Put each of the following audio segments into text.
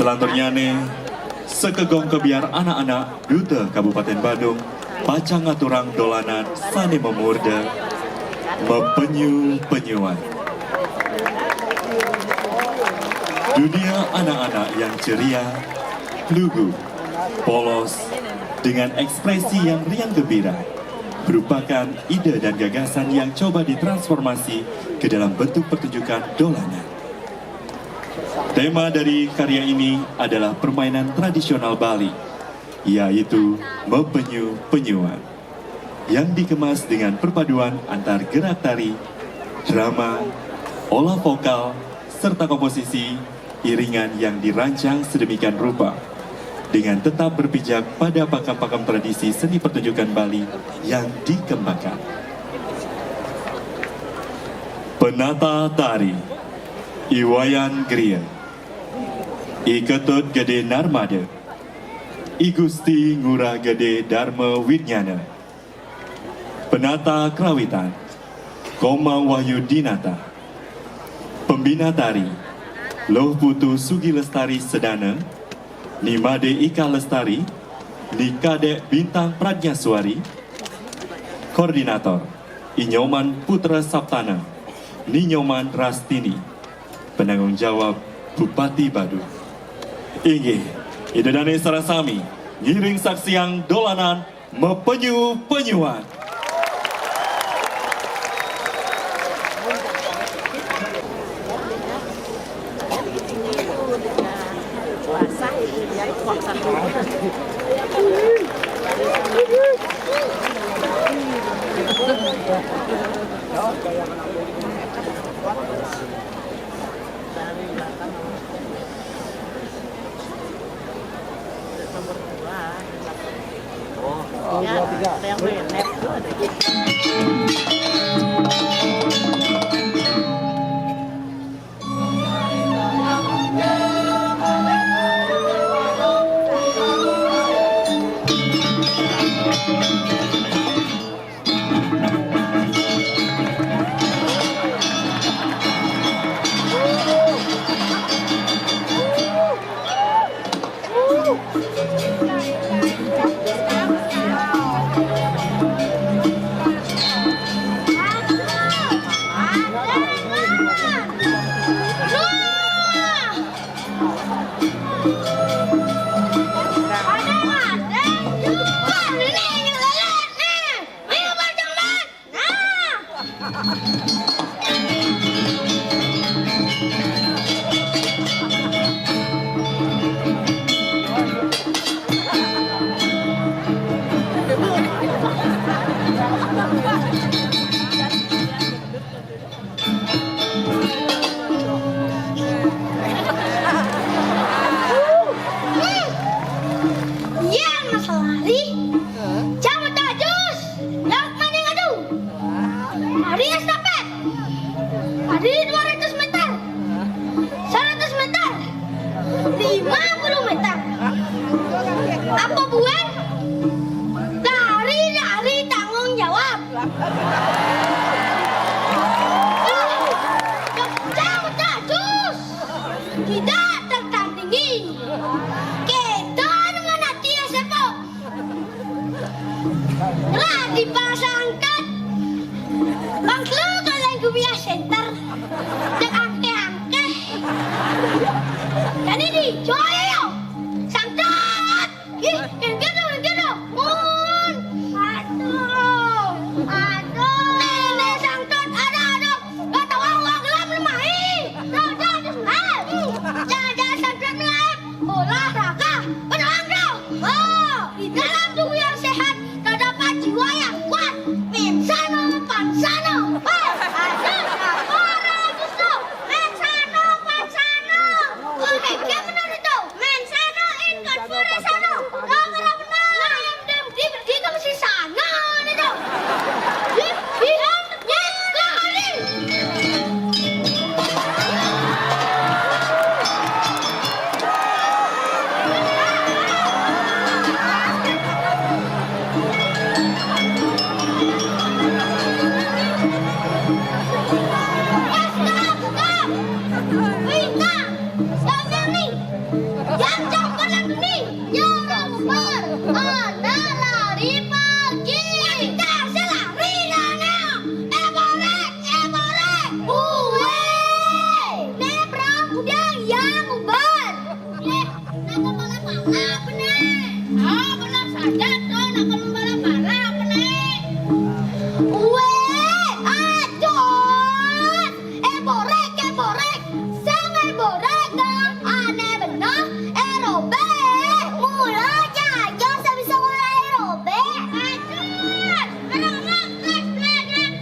Selanjutnya nih, sekegong kebiar anak-anak Duta Kabupaten Bandung, pacang ngaturang dolanan sane memurde, mepenyu-penyuan. Dunia anak-anak yang ceria, lugu, polos, dengan ekspresi yang riang gembira, merupakan ide dan gagasan yang coba ditransformasi ke dalam bentuk pertunjukan dolanan. Tema dari karya ini adalah permainan tradisional Bali, yaitu mepenyu-penyuan, yang dikemas dengan perpaduan antar gerak tari, drama, olah vokal, serta komposisi iringan yang dirancang sedemikian rupa, dengan tetap berpijak pada pakem-pakem tradisi seni pertunjukan Bali yang dikembangkan. Penata tari Iwayan Gria, I Ketut Gede Narmada, I Gusti Ngurah Gede Dharma Widnyana. Penata Krawitan Koma Wahyu Dinata. Pembina tari Loh Putu Sugi Lestari Sedana, Nimade Ika Lestari, Nikade Bintang Pradnyaswari. Koordinator Inyoman Putra Saptana, Ninyoman Rastini. Penanggung jawab Bupati Badung. Inggih, idedane sarasami, ngiring saksiang dolanan mepenyu-penyuan. Jiwa yang kuat, pinsano, pansano, Yang coklat yang ini, yang lembar, ada lari pagi. Yang lari nana, eborek, uwe. Nebrang udah yang uban. Nak malam malam bener. Ah benar saja tuh nak malam malam bener. Uwe, aduh, eborek, sang eborek dong, aneh bener, erobe, mulai jago sebisa mulai erobe, aduh, orang mati kan,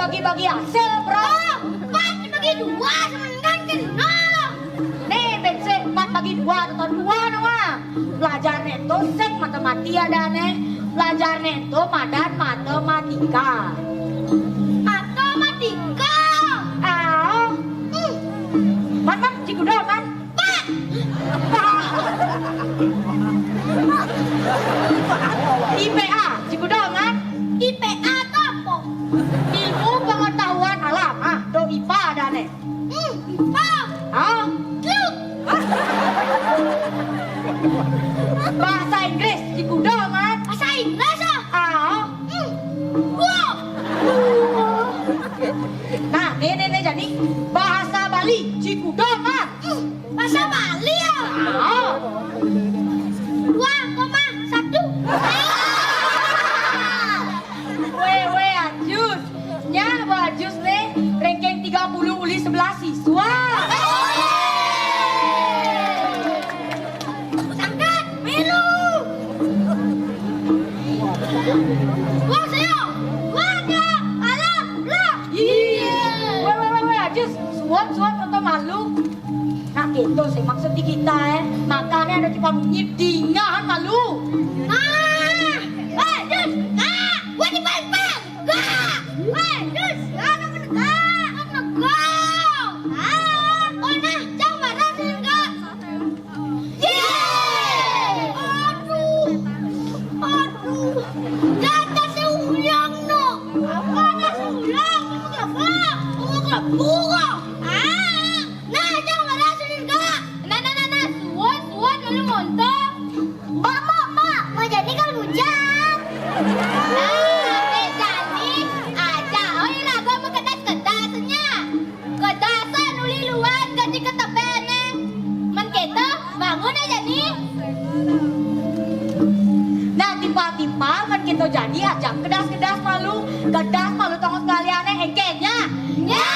bagi-bagi hasil, bro. Kan dibagi dua, semenang kena. Nih, besok 4 bagi 2, atau 2 nama. Belajar neto, sek matematika dan belajar neto, madan matematika. Matematika. Man, cikgu dah, man. Pak. IPA, cikgu dah, man. IPA itu apa? Ilmu pengetahuan alam. Do IPA dah, nih. IPA. Kluk. Bahasa Inggris, cikgu dah, man. Bahasa Inggris, Wow. Nah, nih jadi bahasa Bali, cikgu dah, man. Bahasa Bali ya? 2,1. Weh, Ajus. Nya, Ajus nih, ranking 30 uli 11 siswa. Sangkat, milu. Wah, saya. Alam, lah. Iya. Weh, Ajus. Suap atau malu? Nah gitu sih maksud kita makanya ada cuma nyidingan malu. Dus, gua di pempeng. Dus, ada menegak. Oh nah, jangan marah sih enggak. Aduh, kata seulang no. Apanya seulang? Enggak bunga. Nah, jangan marah sih enggak. Nah, suat lalu montok. Mak, mau jadi kan Jadi aja oi lagu kedas-kedasnya. Kedasan uli luan ganti ketepene. Men kita bangun aja nih. Nah tiba-tiba kan kita jadi aja kedas-kedas malu tongos kaliannya engkenya. Ya.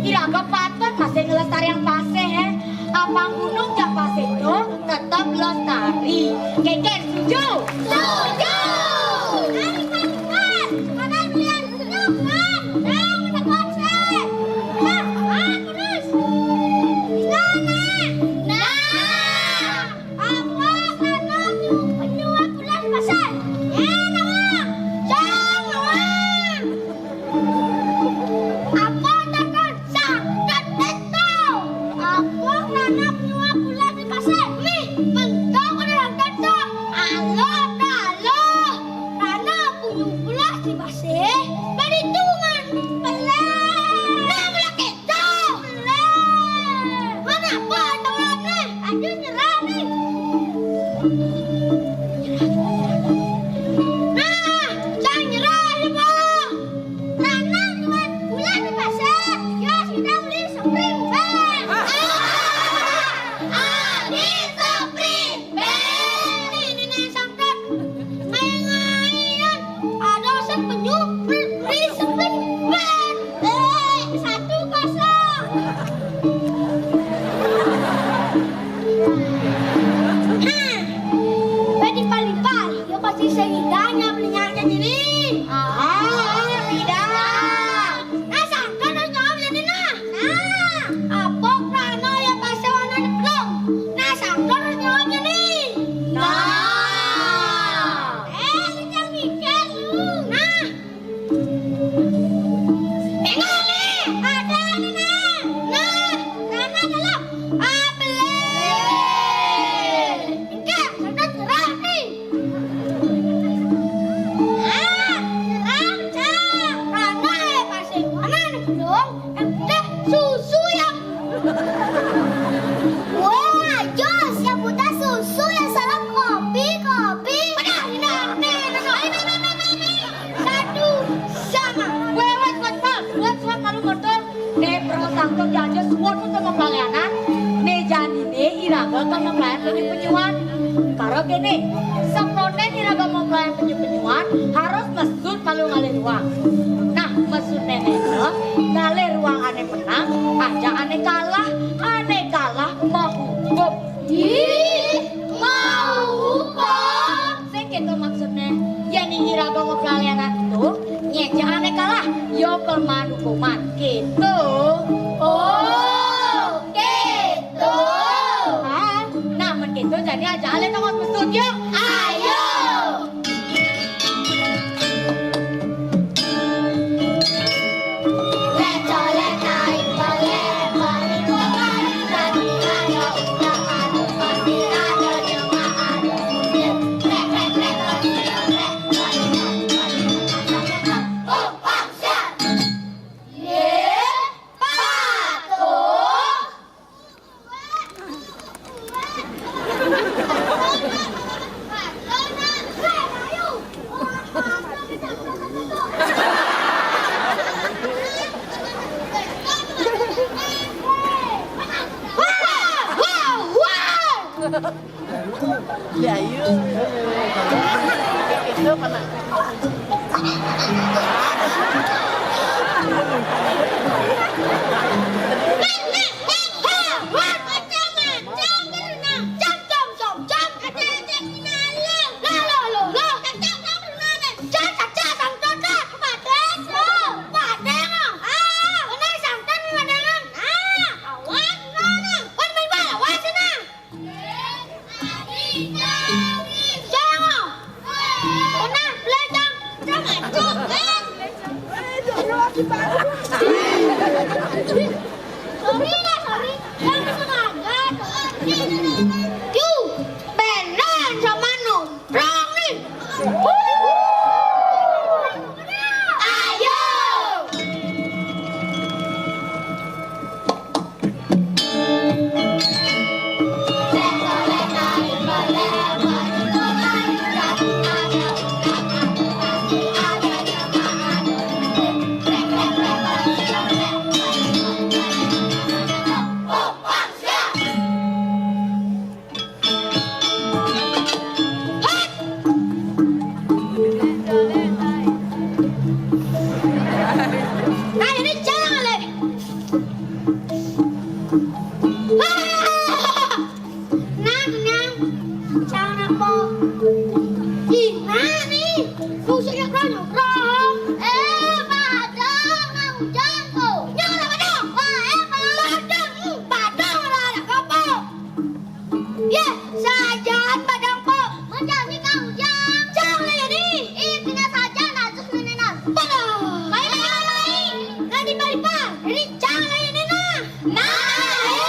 Iraga patut masih ngelestarian paseh apa gunung jak paseh itu tetap lestari. Keke setuju? Setuju. Makan kalian senyum kan? Nah, kita konsep. Nah, terus. Nah, apa karena penyuap bulan pasar? Ya, nama. Jangan. Apa takkan sakit itu? Apa karena penyuap bulan di pasar? Nih, mentok udah ketok. Alo, karena penyuap bulan di pasar. Perhitungan pelan. Nah, mulai ketok. Pelan. Mana apa tawar nih? Aduh, nyerah nih. Nah, jangan nyerah ya, Bang. Karena tuan bulan di pasar, ya sudah beli spring bed. Di spring bed. Ini sangkat. Main-main. Ada usaha penyu beli spring bed. 1-0. bakal mempelayan penyu-penyuan. Karo gini, semprone niraga mempelayan penyu-penyuan harus mesut kalau ngalih ruang. Nah, mesut nenek ngalih ruang ane menang, aja ane kalah mau hukum. Ih, mau hukum. Sing gitu maksudnya, ya nih niraga mempelayan itu, nyeja ane kalah, yo kelemahan hukuman, gitu. Oh, gitu. Ah, nah begitu jadi aja ale tongos mesut yuk. Ayo. Lecolek naik boleh, menimbulkan tadi ada udah ada pasti ada cuma ada musir. Rek rek rek Pangsyat. Ye, patuh. Ya yuk. Itu mana? Sorry, jangan sengaja. Yuk, beneran sama nongkrong nih. Ayo. Nah,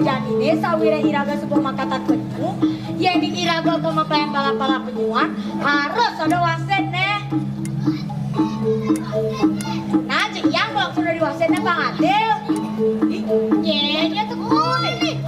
Jadi sawire iraga sebuah makatan penyu yang di iraga pemapayan pala-pala penyuan harus ada wasit nih. Nah cik yang kalau sudah di wasitnya Bang Adil dia tuh kuning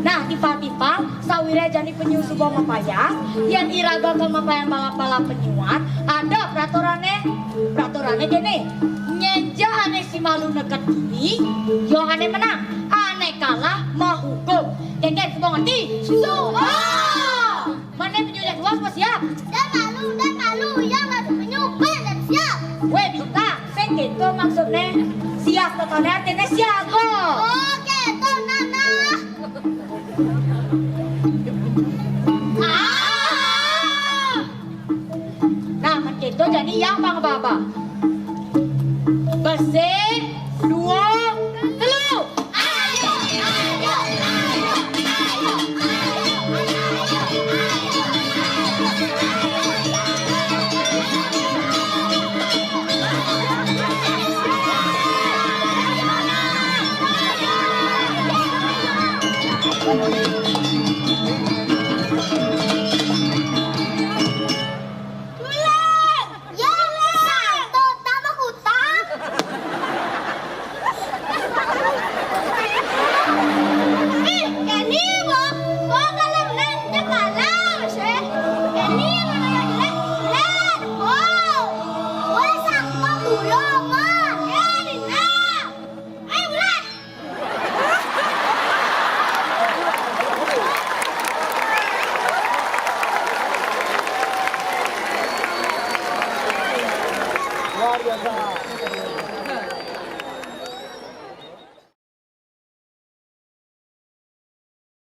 Nah, tiba-tiba sawire jani penyu sebuah mapaya yang iragakan mapayan balap-balap penyuat ada peraturannya gini nyenja ane si malu neket diri yo ane menang ane kalah mau hukum geng-geng semua ngerti? Mana penyunya dua semua siap? Dan malu, yang lagi penyupan dan siap. Weh Bita, sen gitu maksudnya siap totalnya artinya siago. Oke, tuh Nana. Nah, kan gitu jadi yang bang baba. Bersih, dua, telu. Satu tambah hutang. Kenny mau kalau nanti kalah sih. Kenny mana yang lihat? Boleh sama belum mah? Ya Dina. Ayo bulan. Luar biasa.